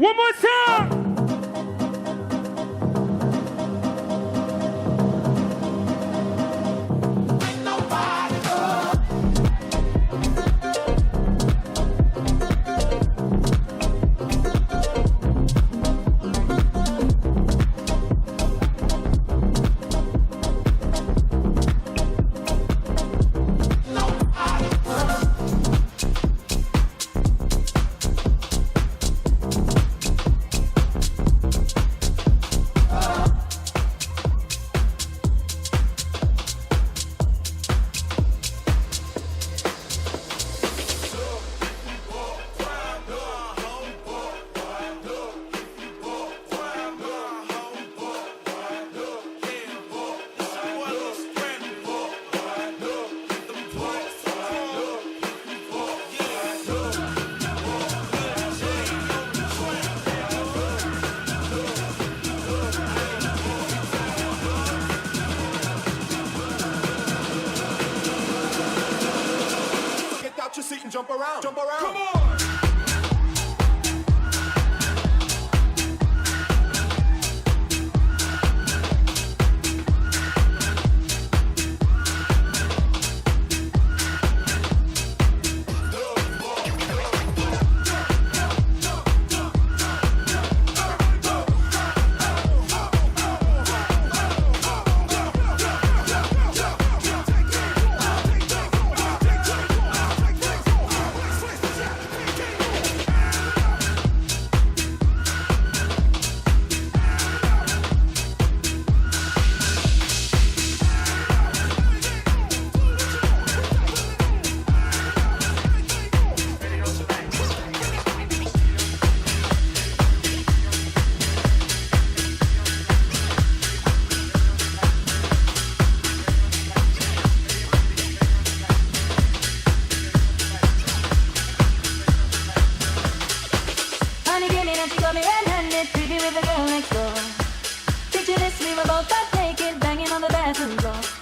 One more time. Jump around, jump around. Come on!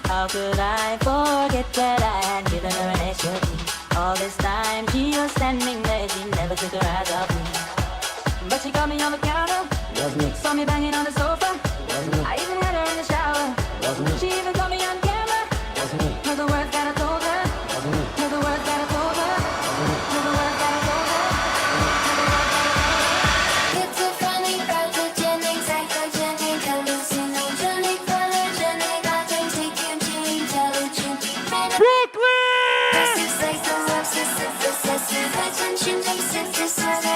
How could I forget that I had given her an extra key? All this time she was standing there, she never took her eyes off me. But she caught me on the counter, saw me banging on the sofa. I even had her in the shower. She even caught me on camera. Heard the words that I told her. Heard the words that I told her. Heard the words that I told her. It's a funny photogenic, psychogenic, hallucinogenic, photogenic, authentic, intelligent. Brooklyn! Obsessive, attention, synthesis.